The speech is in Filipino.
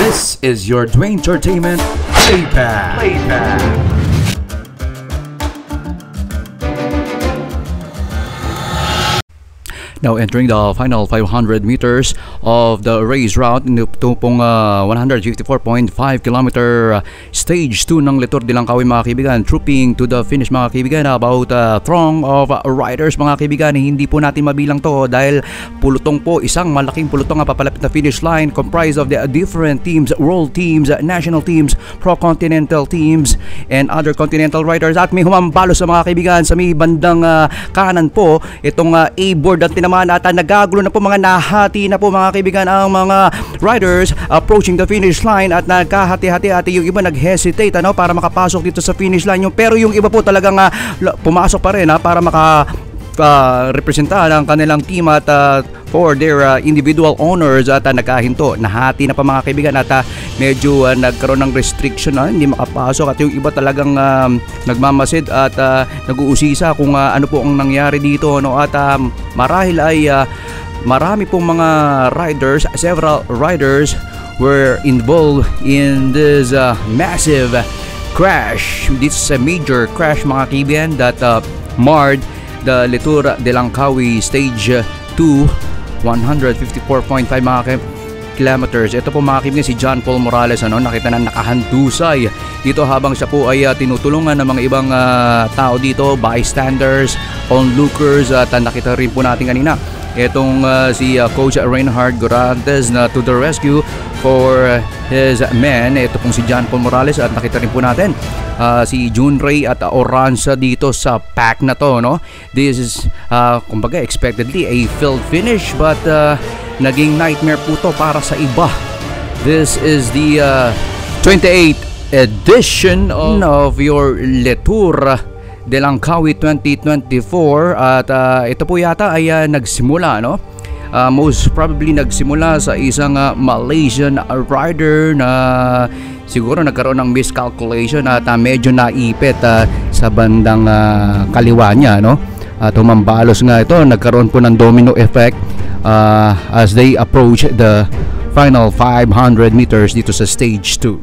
This is your Dwayne Entertainment Playpad. Now entering the final 500 meters of the race route, ito pong 154.5 kilometer stage 2 ng Litour de Langkawi mga kaibigan, trooping to the finish mga kaibigan. About a throng of riders mga kaibigan, hindi po natin mabilang to dahil pulutong po, isang malaking pulutong ang papalapit na finish line, comprised of the different teams, world teams, national teams, pro-continental teams, and other continental riders. At may humambalo sa mga kaibigan sa may bandang kanan po, itong A-board at at nagagulo na po, mga nahati na po mga kaibigan ang mga riders approaching the finish line at nagkahati-hati at yung iba nag-hesitate para makapasok dito sa finish line. Pero yung iba po talagang pumasok pa rin para representahan ang kanilang team at for their individual honors at nagkahinto. Nahati na pa mga kaibigan at medyo nagkaroon ng restriction hindi makapasok at yung iba talagang nagmamasid at nag-uusisa kung ano po ang nangyari dito at marahil ay marami pong mga riders, several riders were involved in this massive crash. This is a major crash mga kaibigan that marred the Litour de Langkawi stage 2, 154.5 mga kilometers. Ito po mga kaibigan si John Paul Morales, nakita na nakahandusay dito habang siya po ay tinutulungan ng mga ibang tao dito, bystanders, onlookers, at nakita rin po natin kanina itong si Coach Reinhard Gorantes na to the rescue for his men. Ito pong si John Paul Morales at nakita rin po natin si June Ray at Oranza dito sa pack na to, This is kumbaga expectedly a field finish but naging nightmare po to para sa iba. This is the 28th edition of your Litour de Langkawi 2024 at ito po yata ay nagsimula most probably nagsimula sa isang Malaysian rider na siguro nagkaroon ng miscalculation at medyo naipit sa bandang kaliwa niya at humambalos nga ito, nagkaroon po ng domino effect as they approach the final 500 meters dito sa stage 2.